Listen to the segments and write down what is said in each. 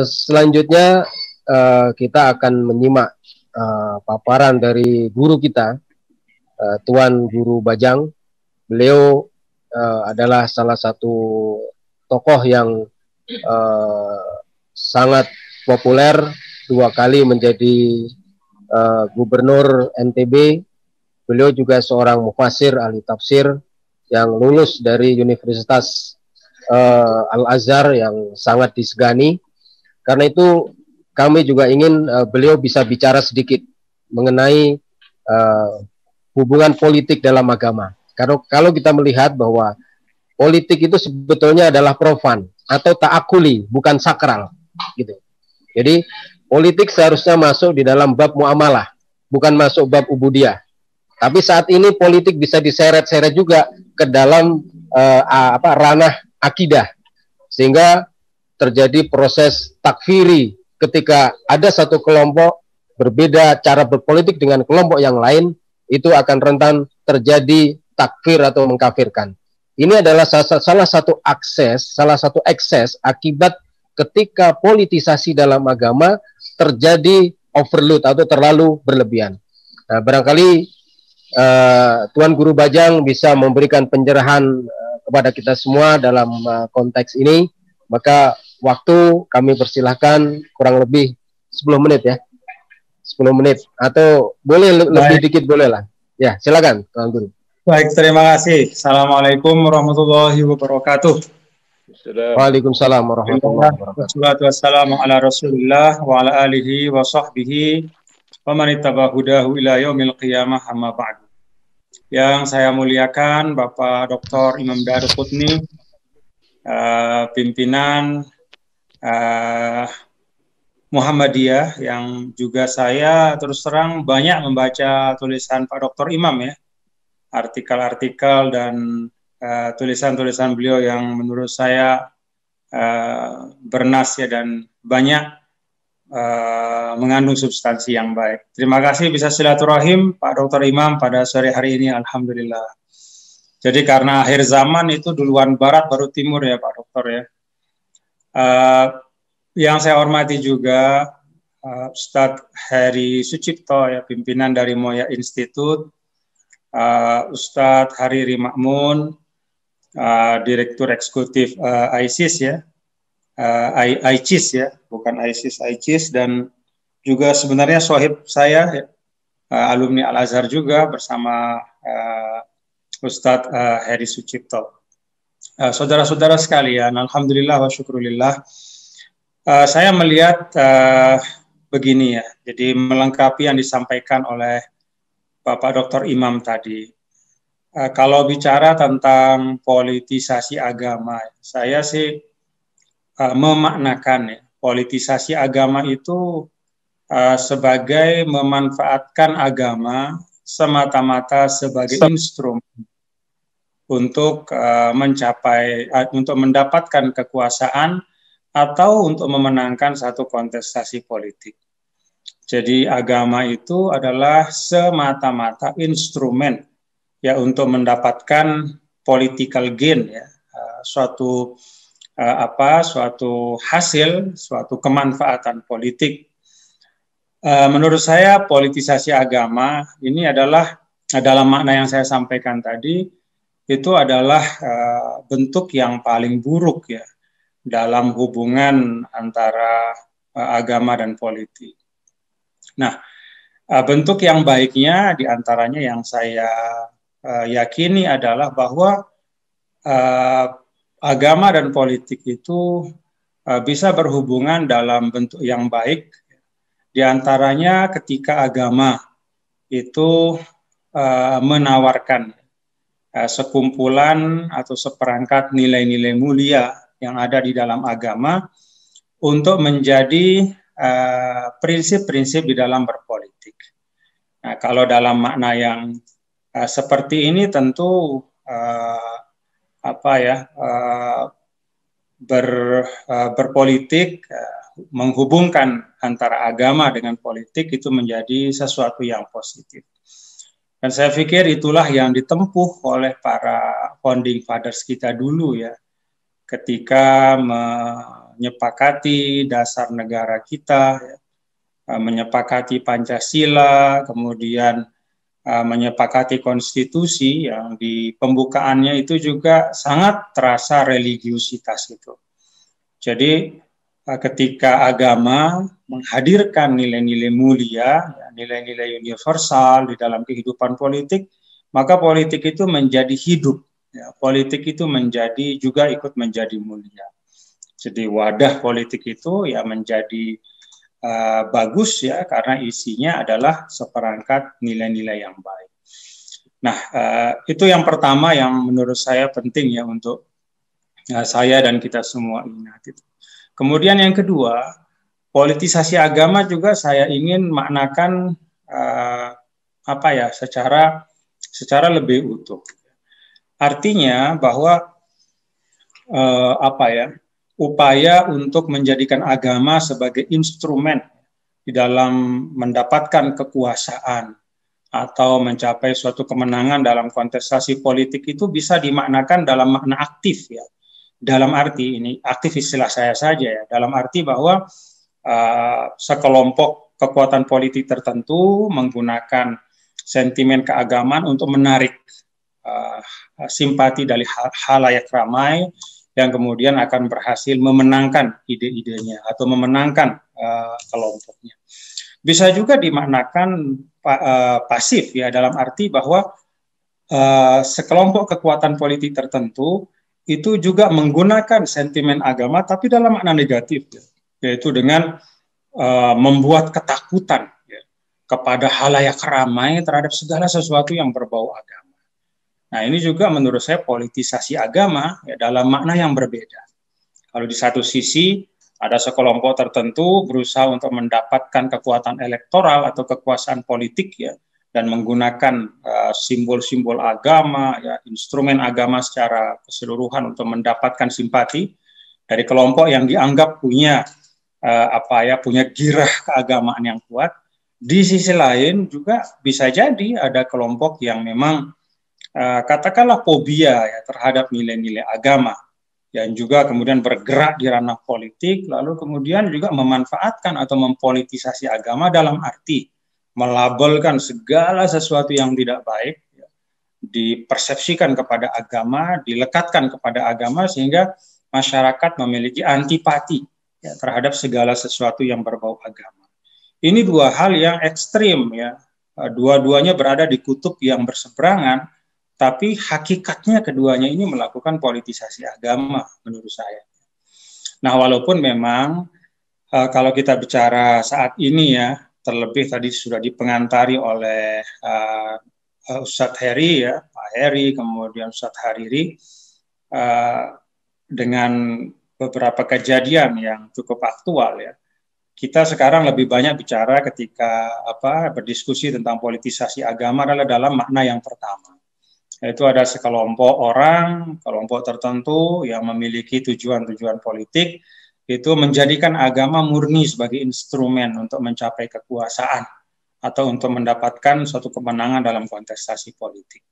Selanjutnya kita akan menyimak paparan dari guru kita, Tuan Guru Bajang. Beliau adalah salah satu tokoh yang sangat populer, 2 kali menjadi gubernur NTB. Beliau juga seorang mufasir, ahli tafsir yang lulus dari Universitas Al-Azhar yang sangat disegani. Karena itu kami juga ingin beliau bisa bicara sedikit mengenai hubungan politik dalam agama. Karena kalau kita melihat bahwa politik itu sebetulnya adalah profan atau ta'akuli, bukan sakral, gitu. Jadi politik seharusnya masuk di dalam bab muamalah, bukan masuk bab ubudiyah. Tapi saat ini politik bisa diseret-seret juga ke dalam ranah akidah, sehingga terjadi proses takfiri ketika ada satu kelompok berbeda cara berpolitik dengan kelompok yang lain, itu akan rentan terjadi takfir atau mengkafirkan. Ini adalah salah satu ekses akibat ketika politisasi dalam agama terjadi overload atau terlalu berlebihan. Nah, barangkali Tuan Guru Bajang bisa memberikan pencerahan kepada kita semua dalam konteks ini. Maka waktu kami persilahkan kurang lebih 10 menit ya. 10 menit atau boleh lebih dikit boleh lah. Ya, silakan Tuan Guru. Baik, terima kasih. Assalamualaikum warahmatullahi wabarakatuh. Waalaikumsalam warahmatullahi wabarakatuh. Wassalamu ala Rasulillah wa ala alihi wa sahbihi wa man ittaba hudahu ila yaumil qiyamah, amma ba'du. Yang saya muliakan Bapak Dr. Imam Daruqutni, pimpinan Muhammadiyah, yang juga saya terus terang banyak membaca tulisan Pak Dr. Imam ya, artikel-artikel dan tulisan-tulisan beliau yang menurut saya bernas ya, dan banyak mengandung substansi yang baik. Terima kasih bisa silaturahim Pak Dr. Imam pada sore hari ini, alhamdulillah. Jadi karena akhir zaman itu duluan barat baru timur ya Pak Dokter ya. Yang saya hormati juga Ustadz Heri Sucipto ya, pimpinan dari Moya Institute, Ustadz Hariri Makmun, Direktur Eksekutif ISIS ya, ICIS ya, bukan ISIS, ICIS, dan juga sebenarnya sohib saya ya, alumni Al-Azhar juga bersama Ustadz Heri Sucipto. Saudara-saudara sekalian, alhamdulillah wa syukurillah, saya melihat begini ya, jadi melengkapi yang disampaikan oleh Bapak Dr. Imam tadi. Kalau bicara tentang politisasi agama, saya sih memaknakan ya, politisasi agama itu sebagai memanfaatkan agama semata-mata sebagai instrumen untuk untuk mendapatkan kekuasaan atau untuk memenangkan satu kontestasi politik. Jadi agama itu adalah semata-mata instrumen ya untuk mendapatkan political gain ya, suatu hasil, suatu kemanfaatan politik. Menurut saya politisasi agama ini adalah dalam makna yang saya sampaikan tadi, itu adalah bentuk yang paling buruk ya dalam hubungan antara agama dan politik. Nah, bentuk yang baiknya diantaranya yang saya yakini adalah bahwa agama dan politik itu bisa berhubungan dalam bentuk yang baik, diantaranya ketika agama itu menawarkan sekumpulan atau seperangkat nilai-nilai mulia yang ada di dalam agama untuk menjadi prinsip-prinsip di dalam berpolitik. Nah, kalau dalam makna yang seperti ini tentu berpolitik, menghubungkan antara agama dengan politik itu menjadi sesuatu yang positif. Dan saya pikir itulah yang ditempuh oleh para founding fathers kita dulu ya, ketika menyepakati dasar negara kita, ya, menyepakati Pancasila, kemudian menyepakati konstitusi yang di pembukaannya itu juga sangat terasa religiusitas itu. Jadi ketika agama menghadirkan nilai-nilai mulia, nilai-nilai universal di dalam kehidupan politik, maka politik itu menjadi hidup. Ya, politik itu menjadi juga ikut menjadi mulia. Jadi wadah politik itu ya menjadi bagus ya karena isinya adalah seperangkat nilai-nilai yang baik. Nah, itu yang pertama yang menurut saya penting ya untuk saya dan kita semua ingat itu. Kemudian yang kedua, politisasi agama juga saya ingin maknakan secara lebih utuh. Artinya bahwa upaya untuk menjadikan agama sebagai instrumen di dalam mendapatkan kekuasaan atau mencapai suatu kemenangan dalam kontestasi politik itu bisa dimaknakan dalam makna aktif ya. Dalam arti ini aktif istilah saya saja ya. Dalam arti bahwa sekelompok kekuatan politik tertentu menggunakan sentimen keagamaan untuk menarik simpati dari halayak ramai yang kemudian akan berhasil memenangkan ide-idenya atau memenangkan kelompoknya. Bisa juga dimaknakan pasif ya dalam arti bahwa sekelompok kekuatan politik tertentu itu juga menggunakan sentimen agama tapi dalam makna negatif ya, yaitu dengan membuat ketakutan ya, kepada halayak ramai terhadap segala sesuatu yang berbau agama. Nah, ini juga menurut saya politisasi agama ya, dalam makna yang berbeda. Kalau di satu sisi ada sekelompok tertentu berusaha untuk mendapatkan kekuatan elektoral atau kekuasaan politik ya, dan menggunakan simbol-simbol agama, ya, instrumen agama secara keseluruhan untuk mendapatkan simpati dari kelompok yang dianggap punya punya girah keagamaan yang kuat. Di sisi lain juga bisa jadi ada kelompok yang memang katakanlah fobia ya, terhadap nilai-nilai agama yang juga kemudian bergerak di ranah politik, lalu kemudian juga memanfaatkan atau mempolitisasi agama dalam arti melabelkan segala sesuatu yang tidak baik, ya, dipersepsikan kepada agama, dilekatkan kepada agama sehingga masyarakat memiliki antipati ya, terhadap segala sesuatu yang berbau agama. Ini dua hal yang ekstrim ya, dua-duanya berada di kutub yang berseberangan, tapi hakikatnya keduanya ini melakukan politisasi agama menurut saya. Nah, walaupun memang kalau kita bicara saat ini ya, terlebih tadi sudah dipengantari oleh Ustadz Heri ya, Pak Heri, kemudian Ustadz Hariri dengan beberapa kejadian yang cukup aktual ya. Kita sekarang lebih banyak bicara ketika berdiskusi tentang politisasi agama adalah dalam makna yang pertama. Yaitu ada sekelompok orang, kelompok tertentu yang memiliki tujuan-tujuan politik itu menjadikan agama murni sebagai instrumen untuk mencapai kekuasaan atau untuk mendapatkan suatu kemenangan dalam kontestasi politik.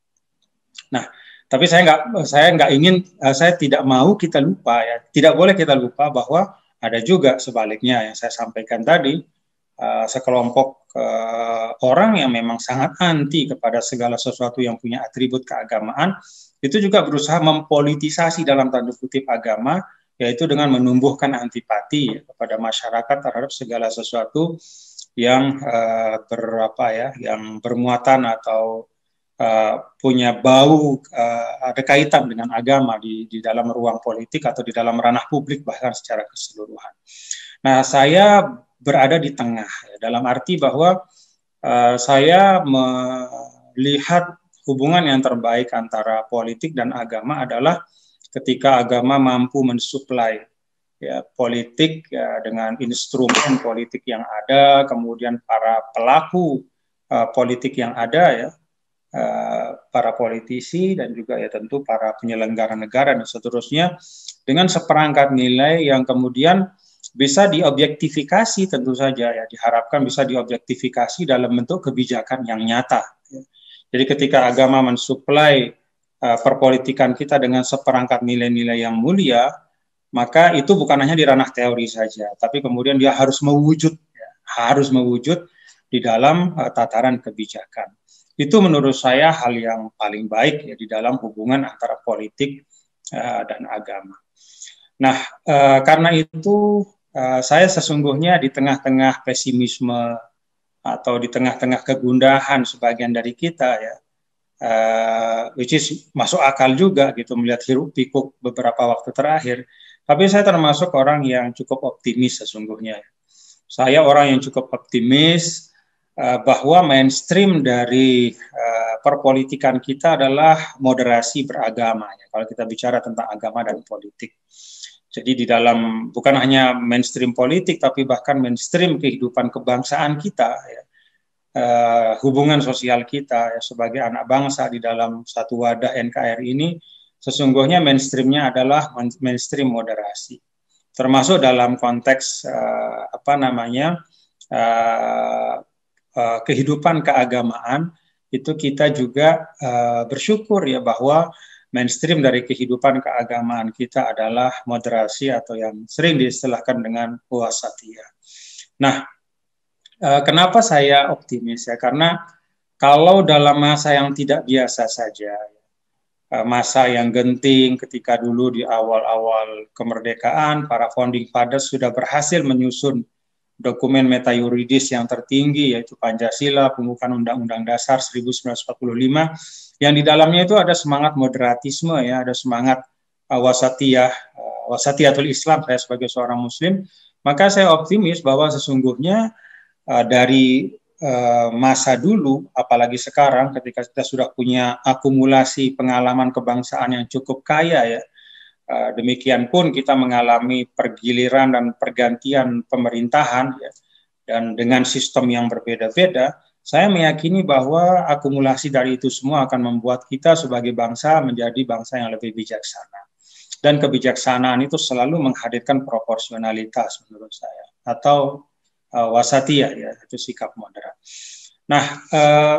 Nah, tapi saya tidak mau kita lupa ya, tidak boleh kita lupa bahwa ada juga sebaliknya yang saya sampaikan tadi, sekelompok orang yang memang sangat anti kepada segala sesuatu yang punya atribut keagamaan, itu juga berusaha mempolitisasi dalam tanda kutip agama, yaitu dengan menumbuhkan antipati ya, kepada masyarakat terhadap segala sesuatu yang yang bermuatan atau punya bau ada kaitan dengan agama di dalam ruang politik atau di dalam ranah publik bahkan secara keseluruhan. Nah, saya berada di tengah ya, dalam arti bahwa saya melihat hubungan yang terbaik antara politik dan agama adalah ketika agama mampu mensuplai ya, politik ya, dengan instrumen politik yang ada, kemudian para pelaku politik yang ada ya, para politisi dan juga ya tentu para penyelenggara negara dan seterusnya dengan seperangkat nilai yang kemudian bisa diobjektifikasi tentu saja ya, diharapkan bisa diobjektifikasi dalam bentuk kebijakan yang nyata. Ya. Jadi ketika agama mensuplai perpolitikan kita dengan seperangkat nilai-nilai yang mulia, maka itu bukan hanya di ranah teori saja, tapi kemudian dia harus mewujud, ya, harus mewujud di dalam tataran kebijakan. Itu menurut saya hal yang paling baik ya di dalam hubungan antara politik dan agama. Nah, karena itu saya sesungguhnya di tengah-tengah pesimisme atau di tengah-tengah kegundahan sebagian dari kita ya, which is masuk akal juga gitu melihat hiruk pikuk beberapa waktu terakhir. Tapi saya termasuk orang yang cukup optimis sesungguhnya. Saya orang yang cukup optimis bahwa mainstream dari perpolitikan kita adalah moderasi beragama. Ya, kalau kita bicara tentang agama dan politik. Jadi di dalam bukan hanya mainstream politik, tapi bahkan mainstream kehidupan kebangsaan kita, ya, hubungan sosial kita ya, sebagai anak bangsa di dalam satu wadah NKRI ini, sesungguhnya mainstreamnya adalah mainstream moderasi, termasuk dalam konteks kehidupan keagamaan. Itu kita juga bersyukur ya bahwa mainstream dari kehidupan keagamaan kita adalah moderasi atau yang sering diistilahkan dengan wasatiyah. Nah, kenapa saya optimis ya? Karena kalau dalam masa yang tidak biasa saja, masa yang genting ketika dulu di awal-awal kemerdekaan, para founding fathers sudah berhasil menyusun dokumen metayuridis yang tertinggi, yaitu Pancasila, pembukaan Undang-Undang Dasar 1945, yang di dalamnya itu ada semangat moderatisme, ya, ada semangat wasatiyatul Islam, saya sebagai seorang Muslim, maka saya optimis bahwa sesungguhnya dari masa dulu, apalagi sekarang ketika kita sudah punya akumulasi pengalaman kebangsaan yang cukup kaya ya, demikian pun kita mengalami pergiliran dan pergantian pemerintahan ya, dan dengan sistem yang berbeda-beda, saya meyakini bahwa akumulasi dari itu semua akan membuat kita sebagai bangsa menjadi bangsa yang lebih bijaksana. Dan kebijaksanaan itu selalu menghadirkan proporsionalitas menurut saya, atau wasatiyah ya, itu sikap moderat. Nah,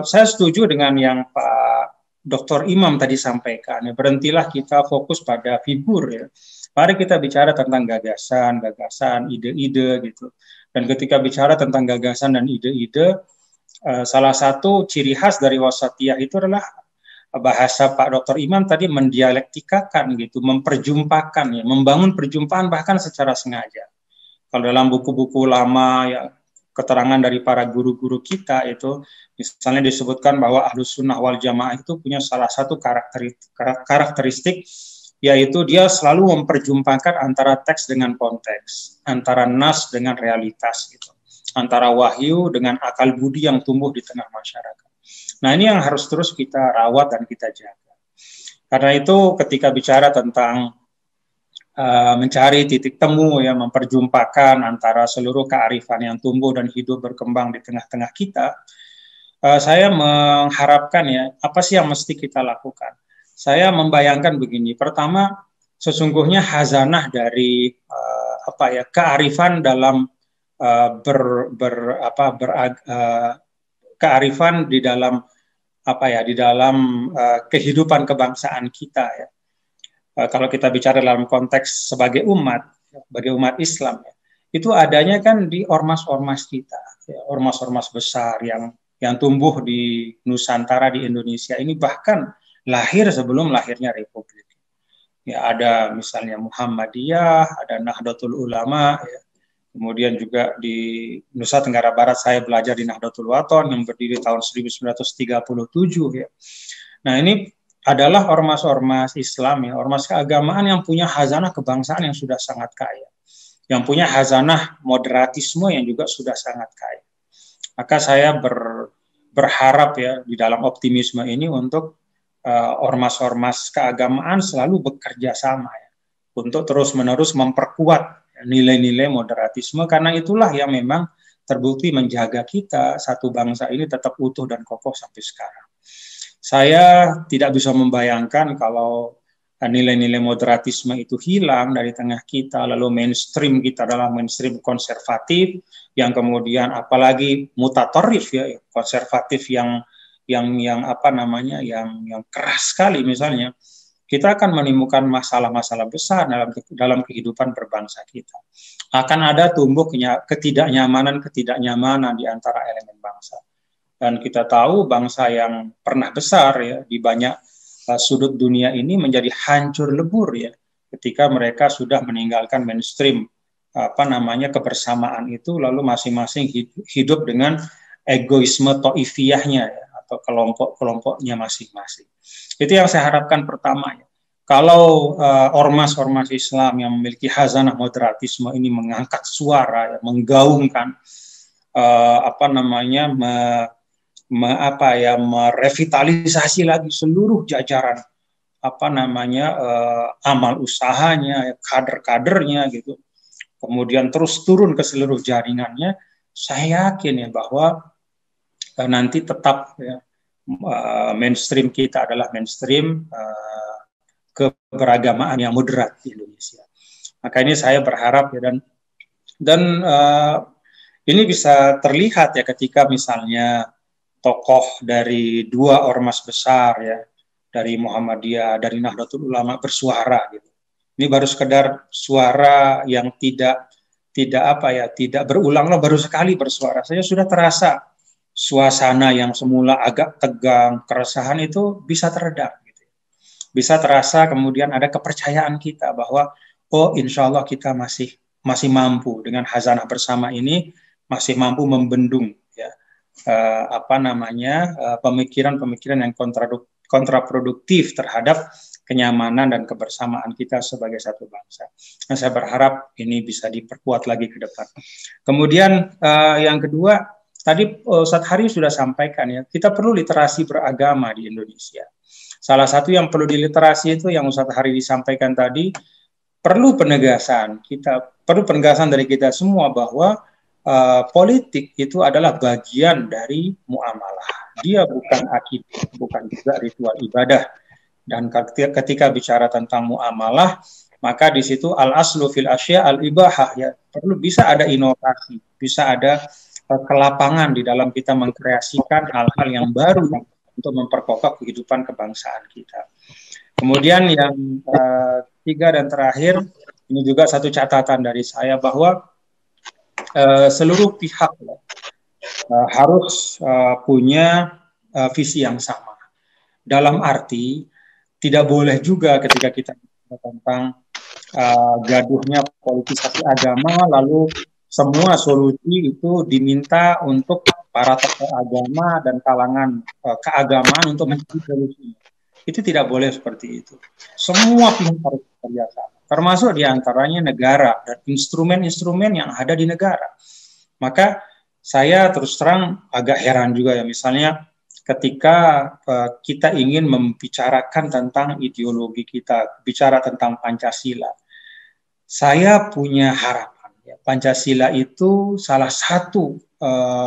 saya setuju dengan yang Pak Dr. Imam tadi sampaikan, ya, berhentilah kita fokus pada figur ya. Mari kita bicara tentang gagasan, ide-ide gitu. Dan ketika bicara tentang gagasan dan ide-ide, salah satu ciri khas dari wasatiyah itu adalah bahasa Pak Dr. Imam tadi mendialektikakan gitu, memperjumpakan ya, membangun perjumpaan bahkan secara sengaja. Kalau dalam buku-buku lama ya, keterangan dari para guru-guru kita itu misalnya disebutkan bahwa Ahlus Sunnah wal Jamaah itu punya salah satu karakteristik, yaitu dia selalu memperjumpakan antara teks dengan konteks, antara nas dengan realitas gitu, antara wahyu dengan akal budi yang tumbuh di tengah masyarakat. Nah, ini yang harus terus kita rawat dan kita jaga. Karena itu ketika bicara tentang mencari titik temu ya, memperjumpakan antara seluruh kearifan yang tumbuh dan hidup berkembang di tengah-tengah kita, saya mengharapkan ya, apa sih yang mesti kita lakukan? Saya membayangkan begini, pertama sesungguhnya hazanah dari kearifan dalam kearifan di dalam kehidupan kebangsaan kita ya. Kalau kita bicara dalam konteks sebagai umat Islam, ya, itu adanya kan di ormas-ormas kita, ya, ormas-ormas besar yang tumbuh di Nusantara, di Indonesia ini, bahkan lahir sebelum lahirnya Republik. Ya, ada misalnya Muhammadiyah, ada Nahdlatul Ulama, ya. Kemudian juga di Nusa Tenggara Barat saya belajar di Nahdlatul Wathon yang berdiri tahun 1937 ya. Nah, ini adalah ormas-ormas Islam ya, ormas keagamaan yang punya hazanah kebangsaan yang sudah sangat kaya, yang punya hazanah moderatisme yang juga sudah sangat kaya. Maka saya berharap ya di dalam optimisme ini untuk ormas-ormas keagamaan selalu bekerja sama ya, untuk terus-menerus memperkuat nilai-nilai moderatisme, karena itulah yang memang terbukti menjaga kita satu bangsa ini tetap utuh dan kokoh sampai sekarang. Saya tidak bisa membayangkan kalau nilai-nilai moderatisme itu hilang dari tengah kita, lalu mainstream kita adalah mainstream konservatif, yang kemudian apalagi mutatorif ya, konservatif yang keras sekali misalnya. kita akan menemukan masalah-masalah besar dalam kehidupan berbangsa kita. Akan ada tumbuh ketidaknyamanan di antara elemen bangsa. Dan kita tahu bangsa yang pernah besar ya di banyak sudut dunia ini menjadi hancur lebur ya ketika mereka sudah meninggalkan mainstream kebersamaan itu, lalu masing-masing hidup dengan egoisme taifiyahnya ya, atau kelompok-kelompoknya masing-masing. Itu yang saya harapkan pertama ya. Kalau ormas-ormas Islam yang memiliki khazanah moderatisme ini mengangkat suara, ya, menggaungkan merevitalisasi lagi seluruh jajaran amal usahanya, kader-kadernya gitu. Kemudian terus turun ke seluruh jaringannya, saya yakin ya bahwa nanti tetap ya, mainstream kita adalah mainstream keberagamaan yang moderat di Indonesia. Maka ini saya berharap ya, dan ini bisa terlihat ya ketika misalnya tokoh dari dua ormas besar ya, dari Muhammadiyah, dari Nahdlatul Ulama bersuara gitu. Ini baru sekedar suara yang tidak berulang, baru sekali bersuara. Saya sudah terasa suasana yang semula agak tegang, keresahan itu bisa teredam. Bisa terasa kemudian ada kepercayaan kita bahwa insya Allah kita masih mampu dengan khazanah bersama ini, masih mampu membendung ya pemikiran-pemikiran yang kontraproduktif terhadap kenyamanan dan kebersamaan kita sebagai satu bangsa. Nah, saya berharap ini bisa diperkuat lagi ke depan. Kemudian yang kedua, tadi Ustadz Hari sudah sampaikan ya, kita perlu literasi beragama di Indonesia. Salah satu yang perlu diliterasi itu yang Ustadz Hari disampaikan tadi, perlu penegasan dari kita semua bahwa politik itu adalah bagian dari muamalah. Dia bukan akidah, bukan juga ritual ibadah. Dan ketika bicara tentang muamalah, maka di situ al-aslu fil asya al-ibahah ya, bisa ada inovasi, bisa ada kelapangan di dalam kita mengkreasikan hal-hal yang baru untuk memperkokoh kehidupan kebangsaan kita. Kemudian yang ketiga dan terakhir, ini juga satu catatan dari saya bahwa seluruh pihak harus punya visi yang sama. Dalam arti tidak boleh juga ketika kita bicara tentang gaduhnya politisasi agama, lalu semua solusi itu diminta untuk para tokoh agama dan kalangan keagamaan untuk mencari solusi. Itu tidak boleh seperti itu. Semua pihak harus bekerja sama, termasuk diantaranya negara dan instrumen-instrumen yang ada di negara. Maka saya terus terang agak heran juga ya, misalnya ketika kita ingin membicarakan tentang ideologi kita, bicara tentang Pancasila, saya punya harapan ya, Pancasila itu salah satu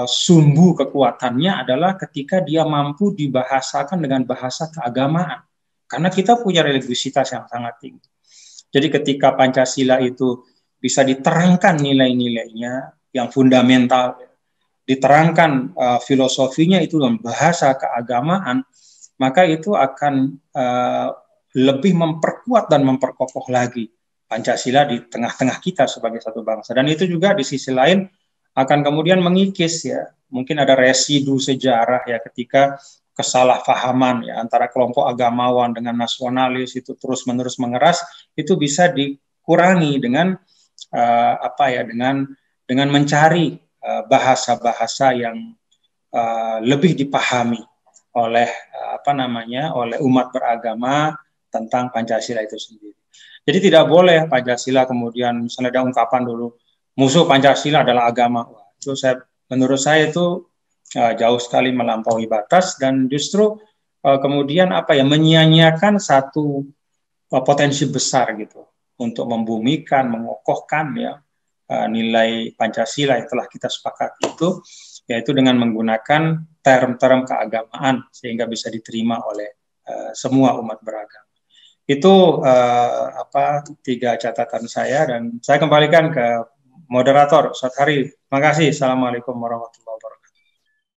sumbu kekuatannya adalah ketika dia mampu dibahasakan dengan bahasa keagamaan. Karena kita punya religiusitas yang sangat tinggi. Jadi ketika Pancasila itu bisa diterangkan nilai-nilainya yang fundamental, diterangkan filosofinya itu dalam bahasa keagamaan, maka itu akan lebih memperkuat dan memperkokoh lagi Pancasila di tengah-tengah kita sebagai satu bangsa. Dan itu juga di sisi lain akan kemudian mengikis ya, mungkin ada residu sejarah ya ketika kesalahpahaman ya antara kelompok agamawan dengan nasionalis itu terus-menerus mengeras, itu bisa dikurangi dengan dengan mencari bahasa-bahasa yang lebih dipahami oleh oleh umat beragama tentang Pancasila itu sendiri. Jadi tidak boleh Pancasila kemudian misalnya ada ungkapan dulu musuh Pancasila adalah agama. Itu menurut saya itu jauh sekali melampaui batas dan justru kemudian menyia-nyiakan satu potensi besar gitu untuk membumikan, mengokohkan ya nilai Pancasila yang telah kita sepakati itu, yaitu dengan menggunakan term-term keagamaan sehingga bisa diterima oleh semua umat beragama. Itu 3 catatan saya dan saya kembalikan ke moderator Ustadz Hari. Terima kasih. Assalamualaikum warahmatullahi wabarakatuh.